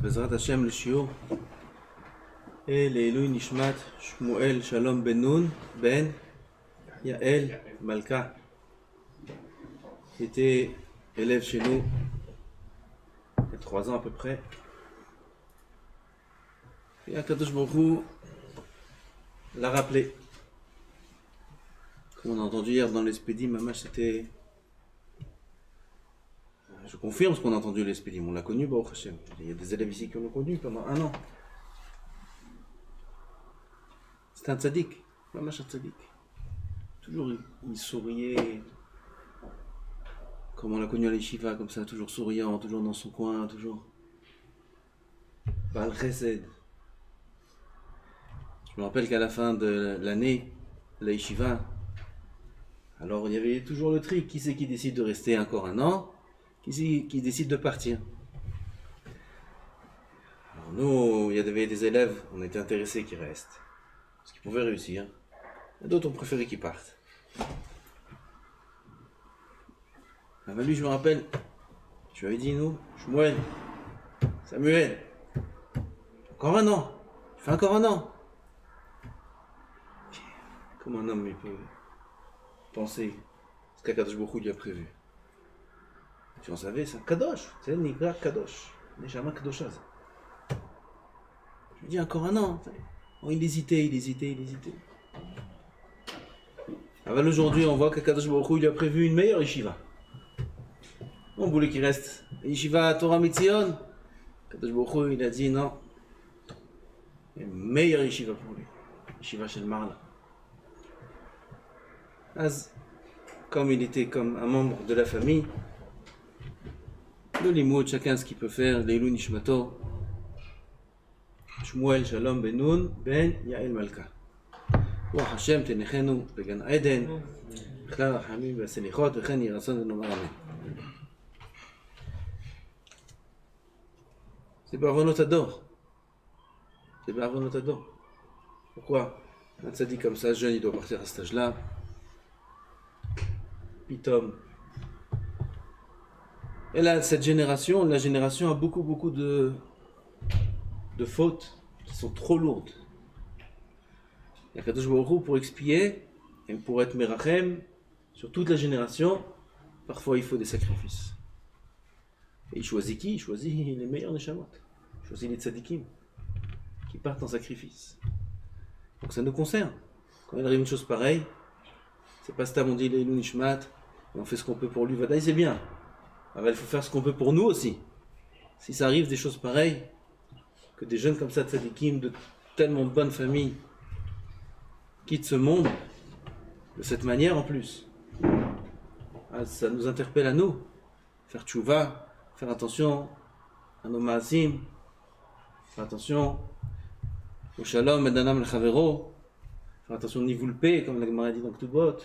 בעזרת השם לשיעור לעילוי נשמת שמואל שלום בן נון בן יעל מלכה. Qui était élève chez nous il y a 3 ans à peu près. Et Akadosh Baruch Hu l'a rappelé. Comme on a entendu hier dans l'Espédim, Mamash c'était... Je confirme ce qu'on a entendu l'Espédim, on l'a connu, Baruch Hashem. Il y a des élèves ici qui l'ont connu pendant 1 an. C'était un tzaddik, Mamash un tzaddik. Toujours il souriait, comme on l'a connu à l'Yeshiva, comme ça, toujours souriant, toujours dans son coin, toujours. Baal Chesed. Je me rappelle qu'à la fin de l'année, la Yeshiva, alors il y avait toujours le trick, qui c'est qui décide de rester encore 1 an, qui décide de partir. Alors nous, il y avait des élèves, on était intéressés qu'ils restent, parce qu'ils pouvaient réussir. Et d'autres, on préférait qu'ils partent. Ah ben lui, je me rappelle, je lui avais dit, nous, Shmuel, Samuel, encore 1 an, tu fais encore 1 an. Comment un homme il peut penser ce qu'Akadosh Baruch Hu lui a prévu? Si on savait, c'est un Kadosh, c'est un Nigra Kadosh, Neshama Kadosha. Je lui dis encore 1 an. Oh, il hésitait. Alors aujourd'hui, on voit qu'Akadosh Baruch Hu lui a prévu une meilleure yeshiva. On voulait qu'il reste yeshiva Torah Mitzion. Akadosh Baruch Hu, il a dit non. Il y a une meilleure yeshiva pour lui. Yeshiva Shel Marla. Comme il était comme un membre de la famille, le limoud, chacun ce qu'il peut faire, Leilou Nishmato, Shmuel Shalom Ben Nun Ben Yael Malka. Wa Hashem tenechenu began Eden, B'chlal Rachamim v'Selichot v'chen yhi ratzon v'nomar Amen. C'est B'avonot Hador. C'est B'avonot Hador. Pourquoi? Un tzaddik comme ça, jeune, il doit partir à cet âge-là. Pitom. Et là, cette génération, la génération a beaucoup de fautes qui sont trop lourdes. Et Akadosh Baruch Hu, pour expier et pour être merachem sur toute la génération, parfois il faut des sacrifices. Et il choisit qui? Il choisit les meilleurs neshamot. Il choisit les tzadikim qui partent en sacrifice. Donc ça nous concerne. Quand il arrive une chose pareille, c'est pas stam on dit Leilou Nishmat, et on fait ce qu'on peut pour lui, Vadaï c'est bien. Alors il faut faire ce qu'on peut pour nous aussi. Si ça arrive des choses pareilles, que des jeunes comme ça, tzadikim, de tellement bonnes familles, quittent ce monde, de cette manière en plus, ça nous interpelle à nous. Faire tchouva, faire attention à nos maasim, faire attention au shalom, edanam l'chavero, faire attention au nivulpé, comme la Gemara dit dans Ktubot.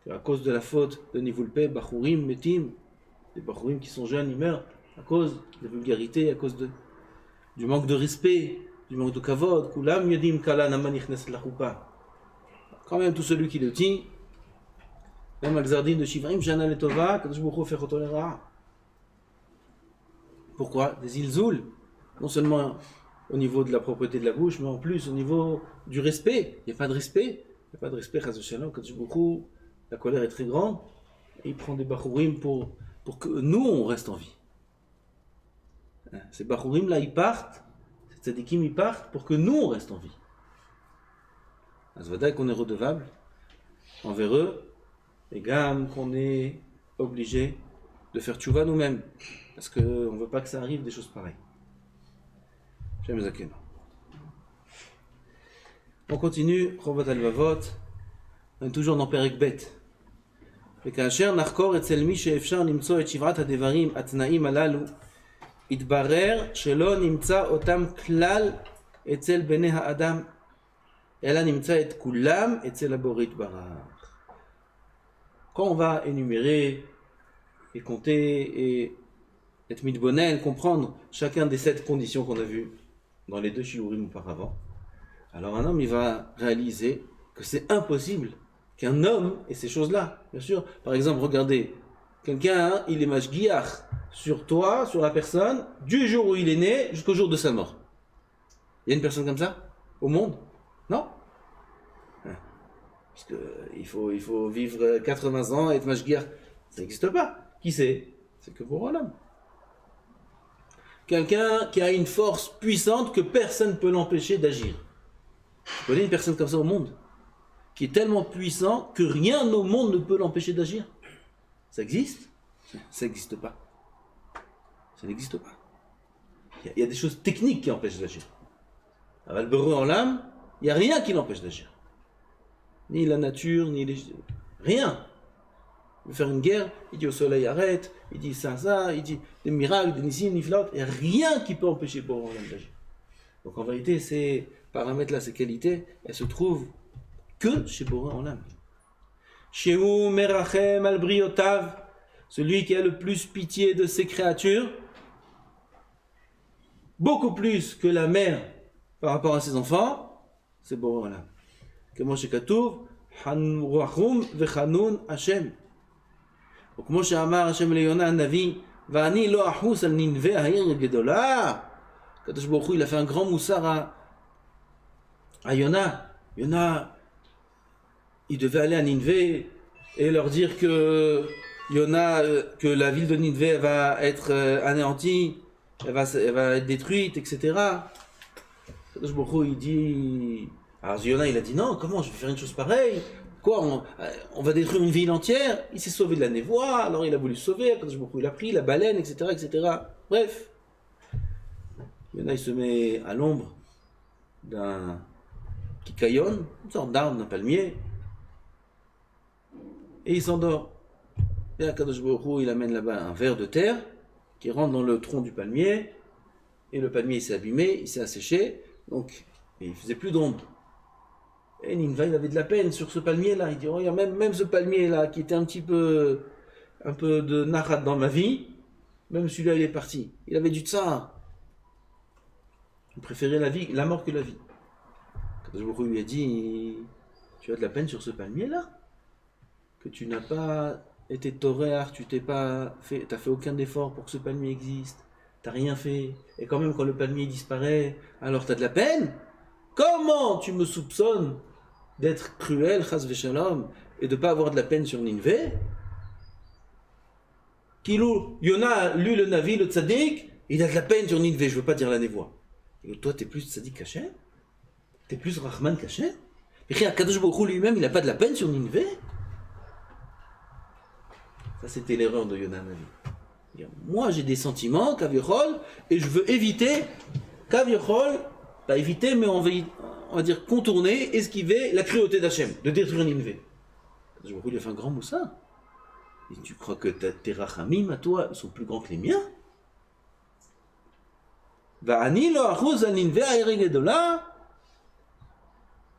À cause de la faute de nivulpé, bachurim, metim, des bachurim qui sont jeunes, ils meurent à cause de la vulgarité, à cause du manque de respect, du manque de kavod. Kulam yadim kala naman nichnes la choupa. Quand même, tout celui qui le dit, même al-Zardin de Shivrim, Shana letova, Kadosh Baruch Hu fait choto lera. Pourquoi? Des ilzoul, non seulement au niveau de la propreté de la bouche, mais en plus au niveau du respect. Il n'y a pas de respect. Il n'y a pas de respect, Chaz v'Shalom, Kadosh Baruch Hu, la colère est très grande, et il prend des bachurim pour que nous, on reste en vie. Ces bachurim là, ils partent, ces tzadikim, ils partent pour que nous, on reste en vie. Azvadaï qu'on est redevable envers eux, et gam qu'on est obligé de faire tchouva nous-mêmes, parce qu'on ne veut pas que ça arrive des choses pareilles. J'aime Zaken. On continue, Chovat al-Vavot, on est toujours dans Perek Bet. וכאשר נחקור אצל מי שאפשר למצוא את 7 הדברים התנאים הללו, התברר שלא נמצא אותם כלל אצל בני האדם, אלא נמצא את כולם אצל הבורא יתברך. Quand on va énumérer et compter et être mitbonen, comprendre chacun des 7 conditions qu'on a vues dans les 2 shiurim auparavant, alors un homme il va réaliser que c'est impossible qu'un homme ait ces choses-là. Bien sûr, par exemple, regardez, quelqu'un, il est mashgiach, sur toi, sur la personne, du jour où il est né jusqu'au jour de sa mort. Il y a une personne comme ça au monde? Non? Parce qu'il faut vivre 80 ans et être mashgiach. Ça n'existe pas. Qui c'est? C'est que pour l'homme. Quelqu'un qui a une force puissante que personne ne peut l'empêcher d'agir. Vous connaissez une personne comme ça au monde? Qui est tellement puissant que rien au monde ne peut l'empêcher d'agir. Ça existe? Ça n'existe pas. Ça n'existe pas. Il y a des choses techniques qui empêchent d'agir. Alors, le beurre en l'âme, il n'y a rien qui l'empêche d'agir. Ni la nature, ni les... Rien. Il veut faire une guerre, il dit au soleil arrête, il dit ça, il dit des miracles, des nissim, des niflot, il n'y a rien qui peut empêcher le beurre en l'âme d'agir. Donc en vérité, ces paramètres-là, ces qualités, elles se trouvent que chez Boré en l'âme. Shehu merachem al briotav, celui qui a le plus pitié de ses créatures, beaucoup plus que la mère par rapport à ses enfants, c'est Boré en l'âme. Comme chez Katouv, Hanurachum vechanun Hashem. וכמו שאמר השם ליונה הנביא, ואני לא אחוס על ננבי העיר הגדולה. הקדוש ברוך הוא, il a fait un grand moussard à Yona. Yona, il devait aller à Ninvé et leur dire que Yona, que la ville de Ninvé va être anéantie, elle va être détruite, etc. Kadosh Baruch Hu, il dit... Alors Yona, il a dit non, comment je vais faire une chose pareille? Quoi, on va détruire une ville entière? Il s'est sauvé de la névoie, alors il a voulu se sauver, Kadosh Baruch Hu, il a pris la baleine, etc., etc. Bref. Yona, il se met à l'ombre d'un kikayon, une sorte d'arbre, d'un palmier, et il s'endort. Et Kadosh Baruch Hu, il amène là-bas un ver de terre qui rentre dans le tronc du palmier, et le palmier il s'est abîmé, il s'est asséché, donc il ne faisait plus d'ombre. Et Ninva, il avait de la peine sur ce palmier-là. Il dit, oh, même ce palmier-là, qui était un peu de narat dans ma vie, même celui-là, il est parti. Il avait du tsar. Il préférait la mort que la vie. Quand je lui ai dit, tu as de la peine sur ce palmier-là? Que tu n'as pas été toréar, t'as fait aucun effort pour que ce palmier existe. T'as rien fait. Et quand même, quand le palmier disparaît, alors t'as de la peine? Comment tu me soupçonnes d'être cruel, chas v'shalom, et de ne pas avoir de la peine sur Ninvé? Kilou, Yona, lui le Navi, le Tzadik, il a de la peine sur Ninvé, je ne veux pas dire la névoie. Et toi, tu es plus Tzadik qu'Hachem? Tu es plus Rahman qu'Hachem? Et Kadosh Baruch Hu lui-même, il n'a pas de la peine sur Ninvé? Ça, c'était l'erreur de Yona Navi. Moi, j'ai des sentiments, Kavichol, et je veux éviter, Kavichol, pas éviter, mais on va dire contourner, esquiver la cruauté d'Hachem, de détruire Ninvé. Je vois qu'il a fait un grand moussa. Et tu crois que tes rachamim à toi sont plus grands que les miens?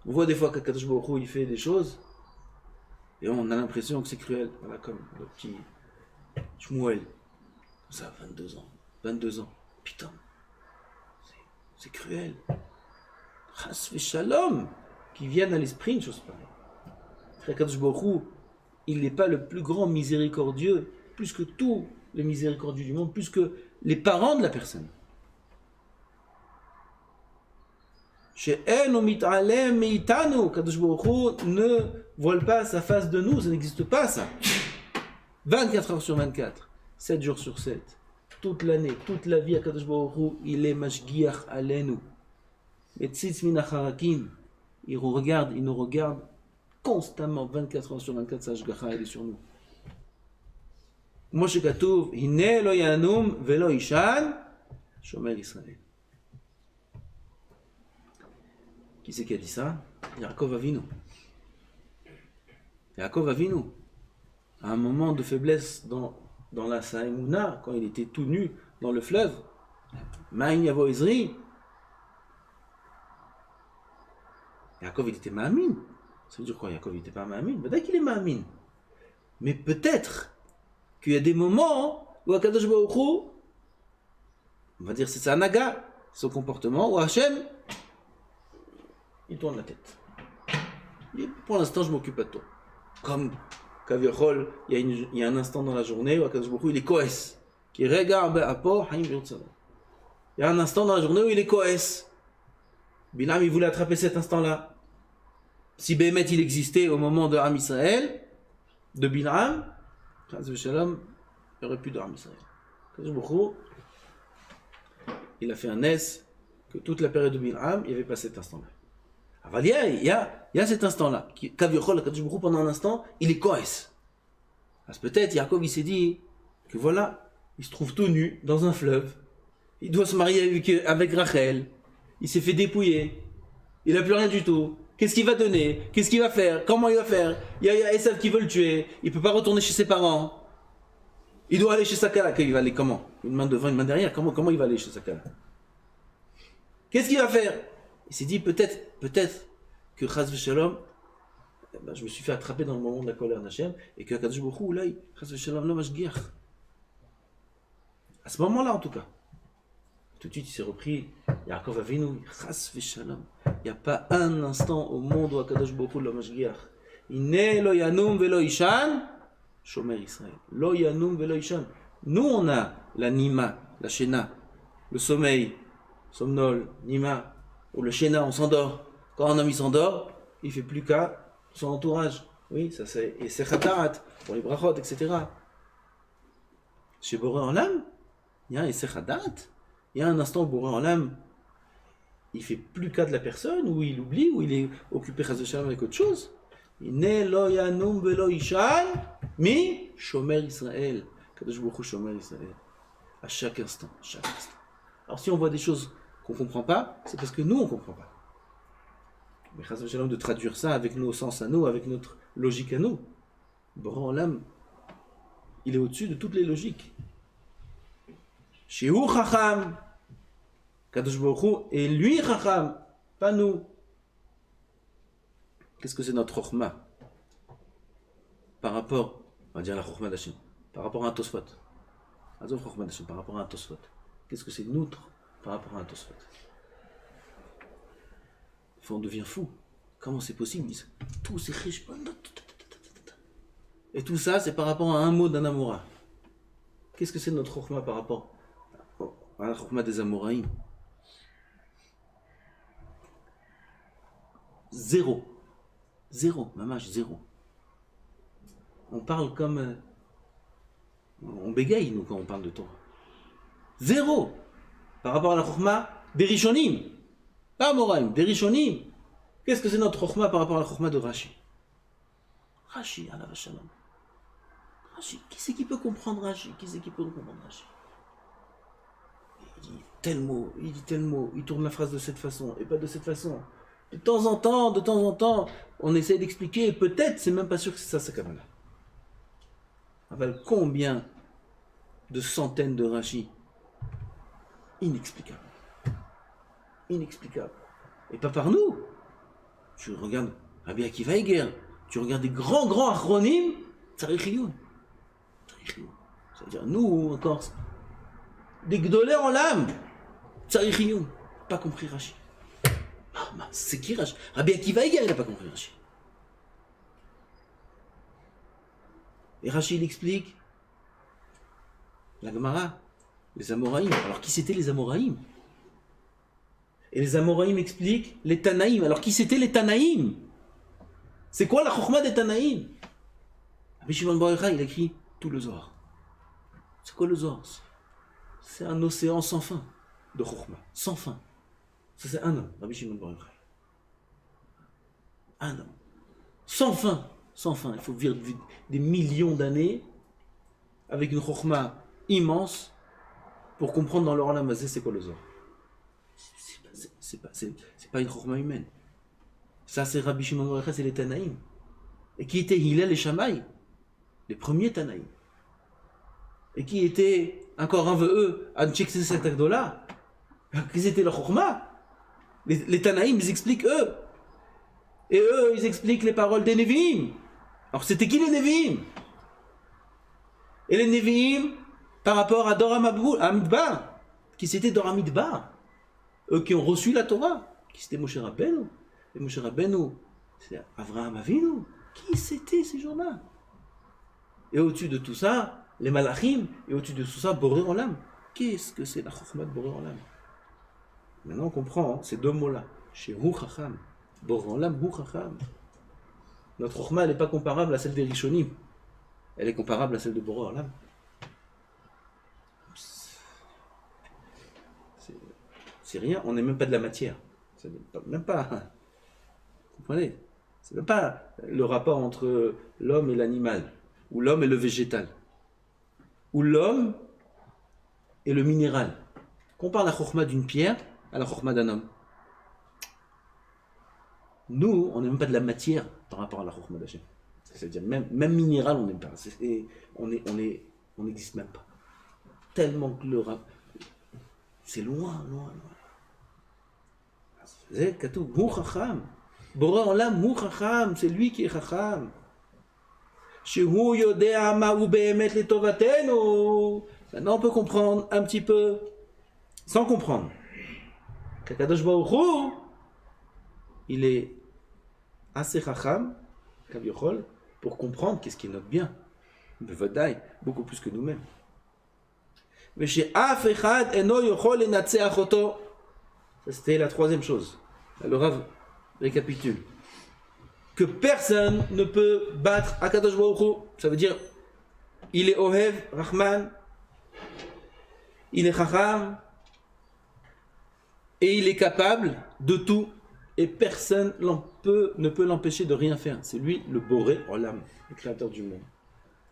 On voit des fois qu'Akadosh Baruch Hu, il fait des choses et on a l'impression que c'est cruel. Voilà, comme le petit Shmuel, ça, 22 ans. 22 ans. Putain, c'est cruel. Chas v'shalom, qui viennent à l'esprit une chose pareille. Frère Kadosh Baruch Hu, il n'est pas le plus grand miséricordieux, plus que tous les miséricordieux du monde, plus que les parents de la personne. She'en mit'alem meitanu, Kadosh Baruch Hu ne voile pas sa face de nous, ça n'existe pas ça. 24 heures sur 24, 7 jours sur 7, toute l'année, toute la vie à Kadosh Baruch Hu, il est mashgiach alenu. Et tzitz min acharakim, il nous regarde constamment, 24 heures sur 24, sa hashgacha, elle est sur nous. Moshe Katouv, hine lo yanum velo ishan, shomer Israël. Qui c'est qui a dit ça? Yaakov Avinu. Yaakov Avinu, à un moment de faiblesse dans la Saïmouna, quand il était tout nu dans le fleuve, Ma'in Yavo Ezri, Yaakov il était Ma'amin. Ça veut dire quoi? Yaakov il n'était pas Ma'amin? Peut-être qu'il est Ma'amin. Mais peut-être qu'il y a des moments où Akadosh Baruch Hu, on va dire c'est sa naga, son comportement, où Hachem, il tourne la tête. Et pour l'instant je m'occupe pas de toi. Comme Kaviachol, il y a un instant dans la journée où Akadosh Baruch Hu il est Koès, Qui regarde Apo, Haïm Yotzalah. Il y a un instant dans la journée où il est Koès. Bilam, il voulait attraper cet instant-là. Si Bémet il existait au moment de Ham Israël, de Bilam, il n'y aurait plus de Ham Israël. Il a fait un S que toute la période de Bilam, il n'y avait pas cet instant-là. Alors, il y a cet instant-là. Pendant un instant, il est Koès. Peut-être, Yaakov, il s'est dit que voilà, il se trouve tout nu dans un fleuve. Il doit se marier avec Rachel. Il s'est fait dépouiller. Il n'a plus rien du tout. Qu'est-ce qu'il va donner? Qu'est-ce qu'il va faire? Comment il va faire? Il y a Esav qui veut le tuer. Il ne peut pas retourner chez ses parents. Il doit aller chez Sakala. Il va aller comment? Une main devant, une main derrière. Comment il va aller chez Sakala? Qu'est-ce qu'il va faire? Il s'est dit peut-être que Chaz v'Shalom, je me suis fait attraper dans le moment de la colère d'Hachem et que Kadosh Baruch Hu, là, Chaz v'Shalom, là, je à ce moment-là, en tout cas. Tout de suite, il s'est repris. Yaakov Avinu, Chas v'Shalom. Il n'y a pas un instant au monde où Akadosh Baruch Hu, le Mashgiach. Ine lo yanum velo ishan, Shomer Israël. Lo yanum velo ishan. Nous, on a la Nima, la Shena, le sommeil, somnol, Nima, ou le Shena, on s'endort. Quand un homme s'endort, il ne fait plus qu'à son entourage. Oui, ça c'est. Et c'est Khatarat, pour les brachot, etc. Chez Boré en l'âme, il y a un Essechadat. Il y a un instant où Boré en l'âme, il fait plus cas de la personne, où il oublie, où il est occupé avec autre chose. Ne lo yanum velo ishan mi shomer Israël. Kadosh Baruch Hu shomer Israël. À chaque instant, Alors si on voit des choses qu'on ne comprend pas, c'est parce que nous on ne comprend pas. Mais Chas v'Shalom de traduire ça avec nos sens à nous, avec notre logique à nous. Boré en l'âme, il est au-dessus de toutes les logiques. Shehu Chacham, Kadosh Baruch Hu, et lui Chacham, pas nous. Qu'est-ce que c'est notre Chokhmah par rapport, on va dire la Chokhmah d'Hachem, par rapport à un Tosfot. Azov Chokhmah d'Hachem, par rapport à un Tosfot. Qu'est-ce que c'est notre par rapport à un Tosfot? On devient fou. Comment c'est possible? Tout c'est riche. Et tout ça, c'est par rapport à un mot d'un Amora. Qu'est-ce que c'est notre Chokhmah par rapport à la Chokhmah des Amoraïm? Zéro, mamash, zéro. On parle comme... on bégaye, nous, quand on parle de Torah. Zéro par rapport à la Chokhmah des Rishonim. Pas Amoraïm, des Rishonim. Qu'est-ce que c'est notre Chokhmah par rapport à la Chokhmah de Rashi? Rashi, Allah Shalom. Rashi, qui c'est qui peut comprendre Rashi? Qui c'est qui peut comprendre Rashi? Il dit tel mot, il tourne la phrase de cette façon, et pas de cette façon. De temps en temps, on essaie d'expliquer, et peut-être, c'est même pas sûr que c'est ça, sa Kabbalah. Avec combien de centaines de Rashi? Inexplicable. Et pas par nous. Tu regardes Rabbi Akiva Eger, tu regardes des grands achronim, Tzarich. C'est-à-dire, nous, encore, des gdolés en l'âme, Tzarich, pas compris Rashi. C'est qui Rashi? Rabbi Akiva Eger, il n'a pas compris Rashi. Et Rashi, il explique la Gemara, les Amoraïm. Alors, qui c'était les Amoraïm? Et les Amoraïm expliquent les Tanaïm. Alors, qui c'était les Tanaïm? C'est quoi la Chokhmah des Tanaïm? Rabbi Shimon Bar Yochai, il a écrit tout le Zohar. C'est quoi le Zohar? C'est un océan sans fin de Chokhmah, sans fin. Ça, c'est un homme, Rabbi Shimon Bar Yochai. Un homme. Sans fin. Il faut vivre des millions d'années avec une Chokhmah immense pour comprendre dans leur Olam Hazeh c'est quoi le Zohar. C'est pas une Chokhmah humaine. Ça, c'est Rabbi Shimon Bar Yochai, c'est les Tanaïm. Et qui étaient Hillel et Shammai, les premiers Tanaïm. Et qui étaient, encore un eux, à Tchekse Satakdola, qu'ils étaient leur Chokhmah. Les Tanaïm, ils expliquent eux. Et eux, ils expliquent les paroles des Nevi'im. Alors, c'était qui les Nevi'im? Et les Nevi'im, par rapport à Dor HaMidbar, qui c'était Dor HaMidbar, eux qui ont reçu la Torah, qui c'était Moshe Rabbeinu. Et Moshe Rabbeinu, c'est Avraham Avinu. Qui c'était ces gens-là? Et au-dessus de tout ça, les malachim, et au-dessus de tout ça, Boré Olam. Qu'est-ce que c'est la Chokhmah de Boré Olam? Maintenant on comprend ces deux mots-là. Chez Hu Chacham, Boré Olam, Hu Chacham. Notre Chokhmah, elle n'est pas comparable à celle des Rishonim. Elle est comparable à celle de Boré Olam. C'est rien, on n'est même pas de la matière. C'est même pas. Vous comprenez? C'est même pas le rapport entre l'homme et l'animal, ou l'homme et le végétal, ou l'homme et le minéral. Compare la chokhmah d'une pierre à la chokhmah d'un homme. Nous, on n'est même pas de la matière par rapport à la chokhmah d'Hachem. C'est-à-dire, même minéral, on n'aime pas. On n'existe même pas. Tellement que le rap, c'est loin, loin, loin. C'est Katoub, Hu Chacham. Boré Olam, Hu Chacham, c'est lui qui est Chacham. Shehu Yodea Ma'u Be'emet Letovatenu. Maintenant on peut comprendre un petit peu, sans comprendre, qu'Akadosh Baruch Hu, il est assez Chacham, Kaviyochol, pour comprendre qu'est-ce qui est notre bien. Bevadaï, beaucoup plus que nous-mêmes. Mais chez Af Echad Eno Yochol Enatseach Oto. Ça, c'était la troisième chose. Le Rav récapitule. Que personne ne peut battre Akadosh Baruch Hu. Ça veut dire, il est Ohev, Rahman, il est Chacham, et il est capable de tout, et personne ne peut l'empêcher de rien faire. C'est lui le Boré Olam, le créateur du monde.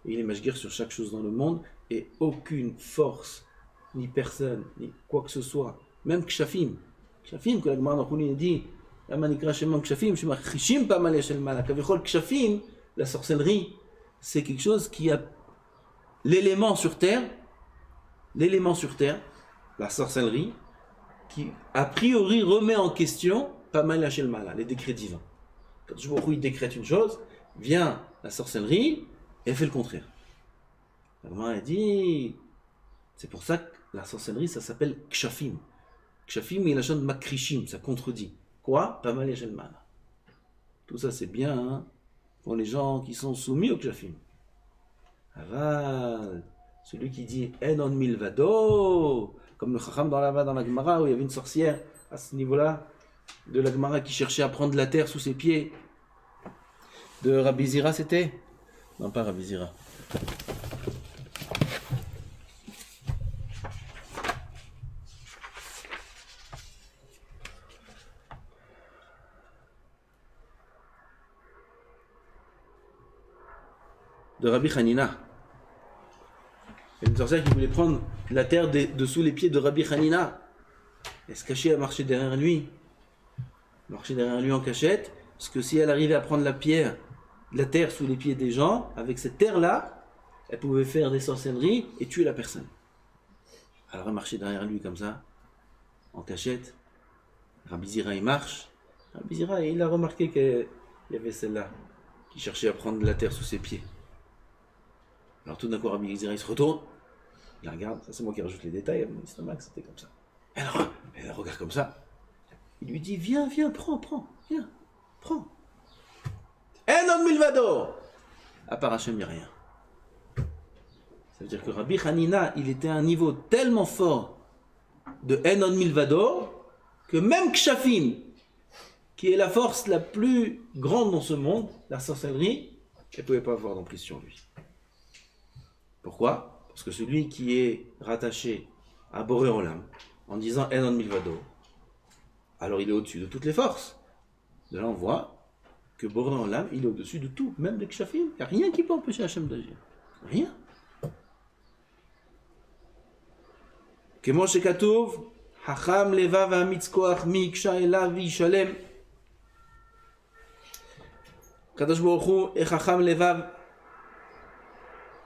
Et il est Mashgir sur chaque chose dans le monde, et aucune force, ni personne, ni quoi que ce soit, même Kshafim, que la Gemara Nachouline dit, Kshafim, la sorcellerie, c'est quelque chose qui a l'élément sur terre, la sorcellerie, qui a priori remet en question pas mal les décrets divins. Quand je vois il décrète une chose, vient la sorcellerie et fait le contraire. La Gemara dit, c'est pour ça que la sorcellerie, ça s'appelle Kshafim. Kshafim, il a la chaîne de Makrishim, ça contredit. Quoi? Pas mal mal. Tout ça c'est bien hein, pour les gens qui sont soumis au Kshafim. Aval, celui qui dit Enon Milvado, comme le Chacham dans la Gemara où il y avait une sorcière à ce niveau-là de la Gemara qui cherchait à prendre la terre sous ses pieds. De Rabbi Zira c'était? Non, pas Rabbi Zira. De Rabbi Hanina. Il y a une sorcière qui voulait prendre la terre dessous les pieds de Rabbi Hanina. Elle se cachait à marcher derrière lui. Marcher derrière lui en cachette. Parce que si elle arrivait à prendre la terre sous les pieds des gens, avec cette terre-là, elle pouvait faire des sorcelleries et tuer la personne. Alors elle marchait derrière lui comme ça, en cachette. Rabbi Zira il marche. Rabbi Zira il a remarqué qu'il y avait celle-là qui cherchait à prendre la terre sous ses pieds. Alors tout d'un coup, Rabbi Zira, il se retourne, il regarde, ça c'est moi qui rajoute les détails, mon estomac, c'était comme ça. Elle regarde comme ça, il lui dit, viens, prends, viens, prends. Enon Milvado! À part Hachem, il n'y a rien. Ça veut dire que Rabbi Hanina, il était à un niveau tellement fort de Enon Milvado, que même Kshafim, qui est la force la plus grande dans ce monde, la sorcellerie, elle ne pouvait pas avoir d'emprise sur lui. Pourquoi? Parce que celui qui est rattaché à Boré Olam, en disant Enon Milvado, alors il est au-dessus de toutes les forces. De là on voit que Boré Olam, il est au-dessus de tout, même des Kshafim. Il n'y a rien qui peut empêcher Hachem d'agir. Rien. Kemo shekatuv, Hacham leva v'amitzkoach mi iksha elav v'yishalem. Kadosh Baruch Hu et Hacham levav.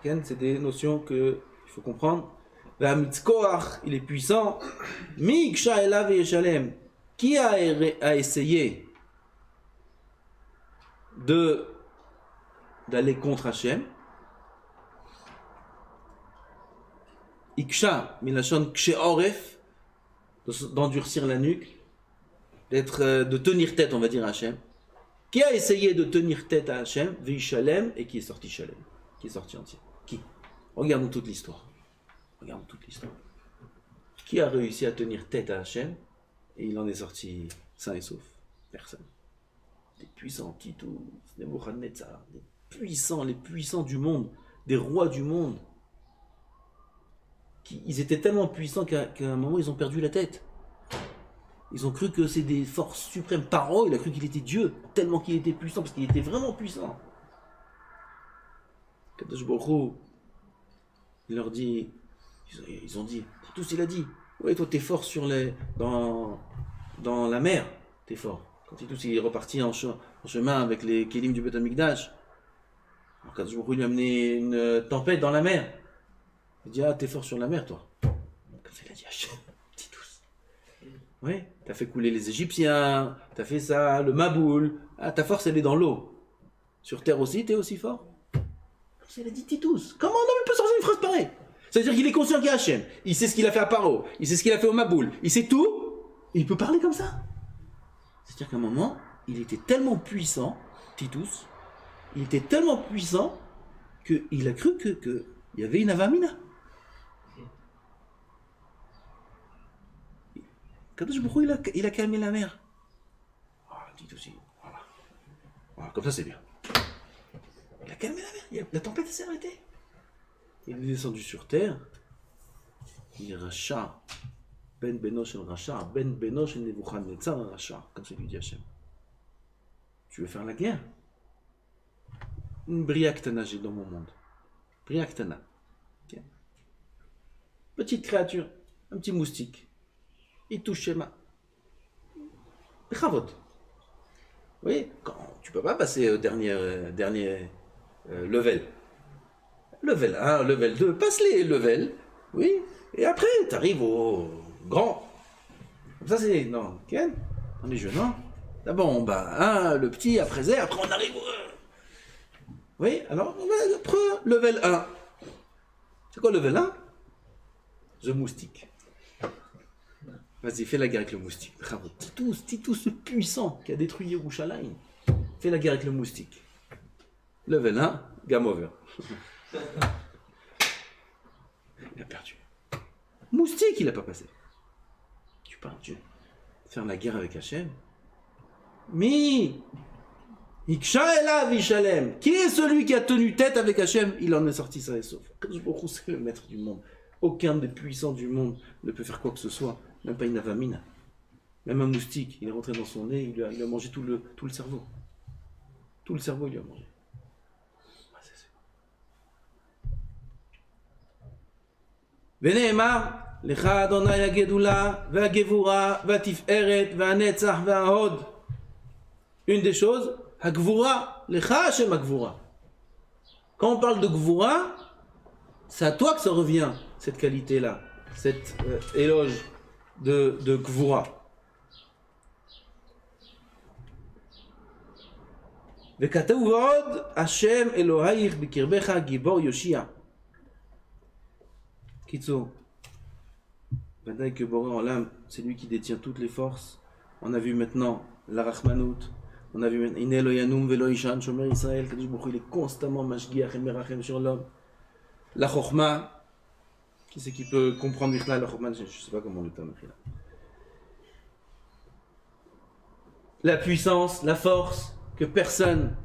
C'est des notions qu'il faut comprendre. V'amitzkoach, il est puissant. Mi iksha elav v'yishalem. Qui a essayé d'aller contre Hachem? Iksha, milachon ksheoref, d'endurcir la nuque, de tenir tête, on va dire, à Hachem. Qui a essayé de tenir tête à Hachem, Veishalem, et qui est sorti Shalem, qui est sorti entier? Qui? Regardons toute l'histoire. Regardons toute l'histoire. Qui a réussi à tenir tête à Hachem et il en est sorti sain et sauf? Personne. Des puissants, Titus, Nebuchadnezzar, des puissants, les puissants du monde, des rois du monde. Ils étaient tellement puissants qu'à un moment ils ont perdu la tête. Ils ont cru que c'est des forces suprêmes. Paro, il a cru qu'il était Dieu, tellement qu'il était puissant, parce qu'il était vraiment puissant. Kadosh Baruch Hu, il leur dit, ils ont dit, tous il a dit, ouais, toi t'es fort dans la mer, t'es fort. Quand Titus il est reparti en chemin avec les Kélim du Beth Amikdash, Kadosh Baruch Hu lui a amené une tempête dans la mer. Il dit, ah, t'es fort sur la mer, toi. Comme ça, il a dit, Hachem, Titus. Oui, t'as fait couler les Égyptiens, t'as fait ça, le Maboul. Ah, ta force, elle est dans l'eau. Sur terre aussi, t'es aussi fort. Comme ça, il a dit, Titus. Comment un homme peut sortir une phrase pareille? C'est-à-dire qu'il est conscient qu'il y a Hachem. Il sait ce qu'il a fait à Paro. Il sait ce qu'il a fait au Maboul. Il sait tout. Et il peut parler comme ça. C'est-à-dire qu'à un moment, il était tellement puissant, Titus, il était tellement puissant qu'il a cru qu'il y avait une avamina. Kadosh Baruch Hu, il a calmé la mer. Ah, dites aussi. Voilà, comme ça c'est bien. Il a calmé la mer. La tempête s'est arrêtée. Il est descendu sur terre. Il est Racha. Ben Benosh el Racha. Ben Benosh el Nebuchadnezzar el Racha. Comme ça lui dit Hachem. Tu veux faire la guerre? Une briaktana j'ai dans mon monde. Briaktana. Okay. Petite créature. Un petit moustique. Il touche Shema. Chavot. Oui, tu peux pas passer au dernier level. Level 1, level 2, passe les levels. Oui, et après, tu arrives au grand. Ça, c'est. Non, Ken, on est jeune, non? D'abord, le petit, après Z, après on arrive au. Oui, alors, on va prendre level 1. C'est quoi level 1? The moustique. Vas-y, fais la guerre avec le moustique. Bravo. Titus, ce puissant qui a détruit Yerushalayim. Fais la guerre avec le moustique. Level 1, game over. Il a perdu. Moustique, il n'a pas passé. Tu parles, Dieu. Faire la guerre avec Hachem. Mi Iksha Elav Ishalem. Qui est celui qui a tenu tête avec Hachem? Il en est sorti sain et sauf. C'est le maître du monde. Aucun des puissants du monde ne peut faire quoi que ce soit. Même pas une avamina. Même un moustique, il est rentré dans son nez, il lui a mangé tout le cerveau. Tout le cerveau, il lui a mangé. ונאמר, לך אדוני הגדולה והגבורה והתפארת והנצח וההוד. Une des choses, הגבורה, לך השם הגבורה. Quand on parle de gvura, c'est à toi que ça revient, cette qualité-là, cet éloge de gvura. וכתוב עוד, השם אלוהיך בקרבך גיבור יושיע. Kitso, Vadaï que Boré en l'âme, c'est lui qui détient toutes les forces. On a vu maintenant la Rachmanout, on a vu maintenant Inelo Yanoum Velo Ishan, Shomer Israël, Kadosh Baruch Hu, il est constamment Mashgiach et Merachem sur l'homme. La Chochma, qui c'est qui peut comprendre la Chochma, je ne sais pas comment on le terme. La puissance, la force, que personne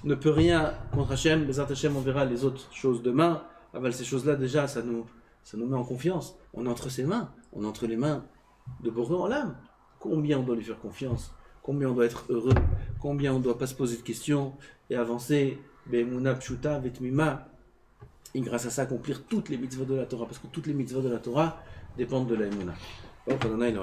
ne peut rien contre Hachem. Bezat Hachem, on verra les autres choses demain. Aval, ces choses-là, déjà, ça nous met en confiance. On est entre ses mains, on est entre les mains de Boré en l'âme. Combien on doit lui faire confiance, combien on doit être heureux, combien on ne doit pas se poser de questions et avancer, Be'emuna pshuta vetmima, et grâce à ça accomplir toutes les mitzvot de la Torah, parce que toutes les mitzvot de la Torah dépendent de la Emuna. Amen.